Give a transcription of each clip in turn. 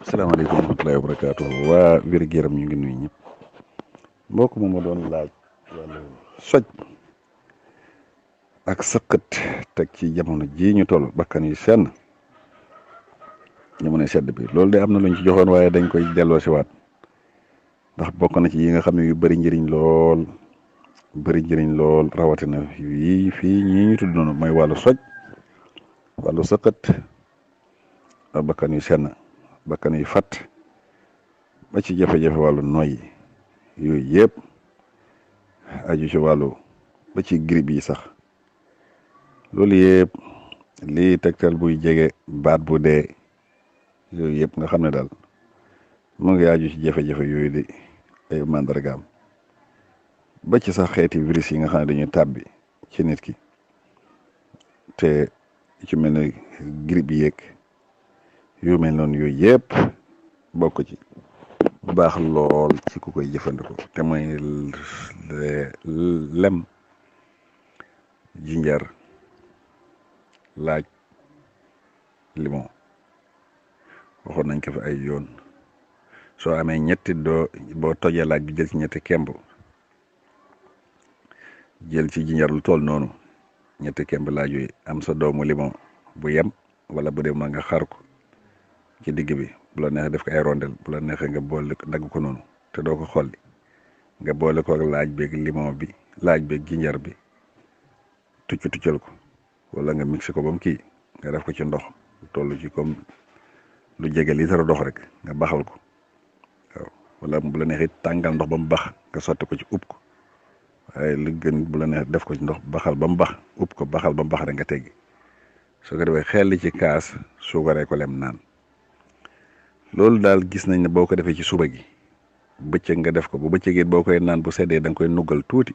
asalaamaaleykum wa rahmatullaahi wa barakaatu waa wér-gu-yaram ñu ngi nuyu ñëpp mbokk moom ma doon laaj wàllu soj ak sëqët teg ci jamono jii ñu toll bakkan yu senn jamono sedd bi loolu de am na luñ ci joxoon waaye dañ koy delloo si waat ndax bokk na ci yi nga xam ne yu bëri njëriñ lool rawatina yii fii ñii ñu tudd noonu mooy wàllu soj wàllu sëqët ak bakkan yu senn bakkan yu fat ba ci jafe-jafe wàllu noyyi yooyu yëpp aju ci wàllu ba ci grippe yi sax loolu yëpp lii tegtal buy jege baat bu dee yooyu yëpp nga xam ne daal mu ngi aju ci jafe-jafe yooyu di ay mandargaam ba ci sax xeeti virus yi nga xam ne dañuy tàbbi ci nit ki te ci mel ne grippe yi yeeg yu mel noonu yooyu yëpp bokk ci baax lool ci ku koy jëfandikoo te mooy lem jinjar laaj limon waxoon nañ ko fi ay yoon soo amee ñetti boo tojee laaj bi jël ci ñetti kemb jël ci jinjar lu toll noonu ñetti kemb laaj yooyu am sa doomu limon bu yem wala bu dee ma nga xar ko ci digg bi bu la neexee def ko ay rondel bu la neexee nga boole dagg ko noonu te doo ko xolli nga boole ko ak laaj beeg limon bi laaj beeg jinjar bi tuccal ko wala nga mixé ko ba mu kii nga def ko ci ndox toll ci comme lu jege litre ndox rek nga baxal ko waaw wala bu la neexee tàngal ndox ba mu bax nga sotti ko ci upp ko waaye li gën bu la neexee def ko ci ndox baxal ba mu bax upp ko baxal ba mu bax rek nga teggi soo ko defee xel ci kaas suukaree ko lem naan. loolu daal gis nañ ne boo ko defee ci suba gi bëccëg nga def ko bu bëccëgee boo koy naan bu seddee da nga koy nuggal tuuti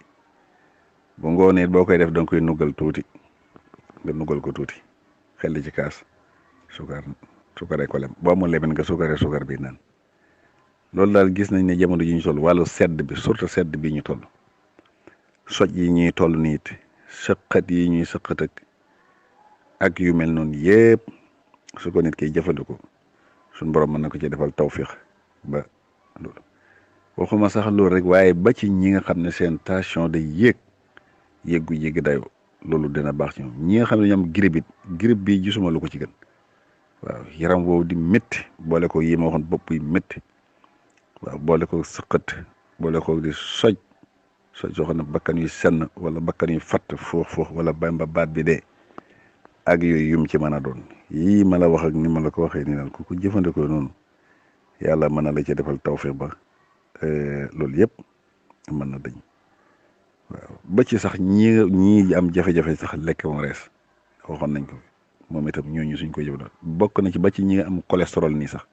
bu ngoonee boo koy def da nga koy nuggal tuuti nga nuggal ko tuuti xel ci kaas suukaree ko lem boo amul lemen nga suukar bi naan loolu daal gis nañ ne jamono ji ñu toll wàllu sedd bi surtout sedd bi ñu toll soj yi ñuy toll niit sëqat yi ñuy sëqat ak yu mel noonu yëpp su ko nit kiy jëfandikoo suñ borom mën na ko ci defal tawfiq ba loolu waxuma sax loolu rek waaye ba ci ñi nga xam ne seen tension day yéeg dayoo loolu dina baax ci ñoom ñi nga xam ne ñoom grippe bi gisuma lu ko ci gën waaw yaram woowu di métti boole ko yi ma waxoon bopp yi métti waaw boole ko sëqat boole ko di soj soo xam ne bakkan yu senn wala bakkan yu fatt foox wala bamba baat bi dee ak yooyu yum ci mën a doon yii ma la wax ak ni ma la ko waxee nii daal ku ko jëfandikoo noonu yàlla mën na la ci defal tawfiq ba loolu yëpp mën na dañ waaw ba ci sax ñii am jafe-jafe sax lekk moom rees waxoon nañ ko moom itam ñooñu suñ ko jëfandikoo bokk na ci ba ci ñi nga am cholestérol nii sax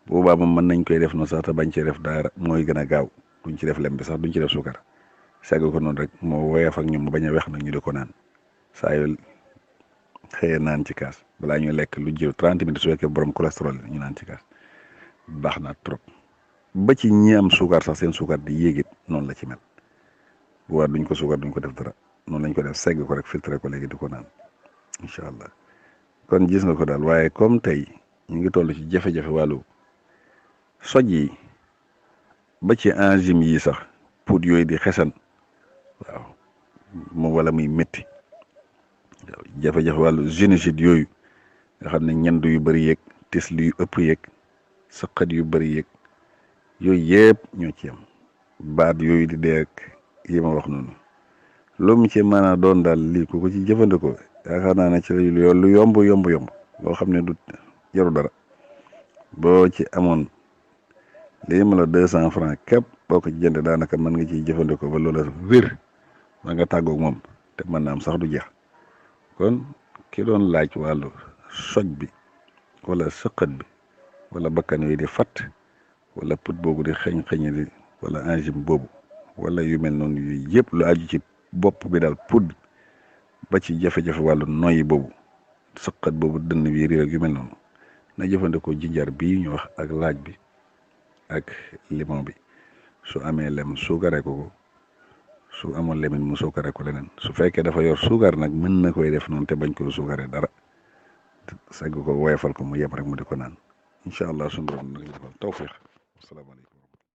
boobaa moom mën nañ koy def noonu sax te bañ cee def dara mooy gën a gaaw duñ ci def lem bi sax duñ ci def suukar segg ko noonu rek moo woyof ak ñoom bañ a weex nag ñu di ko naan saa yu xëyee naan ci kaas balaa ñuy lekk lu jël 30 minutes su fekkee borom cholestérol ñu naan ci kaas baax na trop ba ci ñi am suukar sax seen suukar di yéegit noonu la ci mel bu war duñ ko suukar duñ ko def dara noonu lañ ko def segg ko rek filtré ko léegi di ko naan incha allah kon gis nga ko daal waaye comme tey ñu ngi toll ci jafe-jafe wàllu soj yi ba ci enzyme yi sax poudre yooyu di xesan waaw moom wala muy métti waaw jafe-jafe wàllu génocide yooyu nga xam ne ñendu yu bëri yeeg tis yu ëpp yeeg saqat yu bëri yeeg yooyu yëpp ñoo ci yem baat yooyu di dee ak yi ma wax noonu lu mu ci mën a doon daal lii ku ko ci jëfandikoo yaakaar naa ne ci lu yomb loo xam ne du jaru dara boo ci amoon lii ma la 200 francs képp boo ko ci jënd daanaka mën nga ciy jëfandikoo ba loola wér ma nga tàggoog moom te mën na am sax du jeex kon ki doon laaj wàllu soj bi wala sëqat bi wala bakkan yi di fatt wala put boobu di xeñ di wala enzyme boobu wala yu mel noonu yooyu yëpp lu aju ci bopp bi daal put ba ci jafe-jafe wàllu noyyi boobu sëqat boobu dënn bi riir ak yu mel noonu na jëfandikoo jinjar bii ñu wax ak laaj bi ak limon bi su amee lem suukaree ko su amoon lemin mu suukaree ko leneen su fekkee dafa yor suukar nag mën na koy def noonu te bañ ko suukaree dara segg ko woyofal ko mu yem rek mu di ko naan incha allah sunu borom nag ñu defal tawfiq. asalaamaaleykum.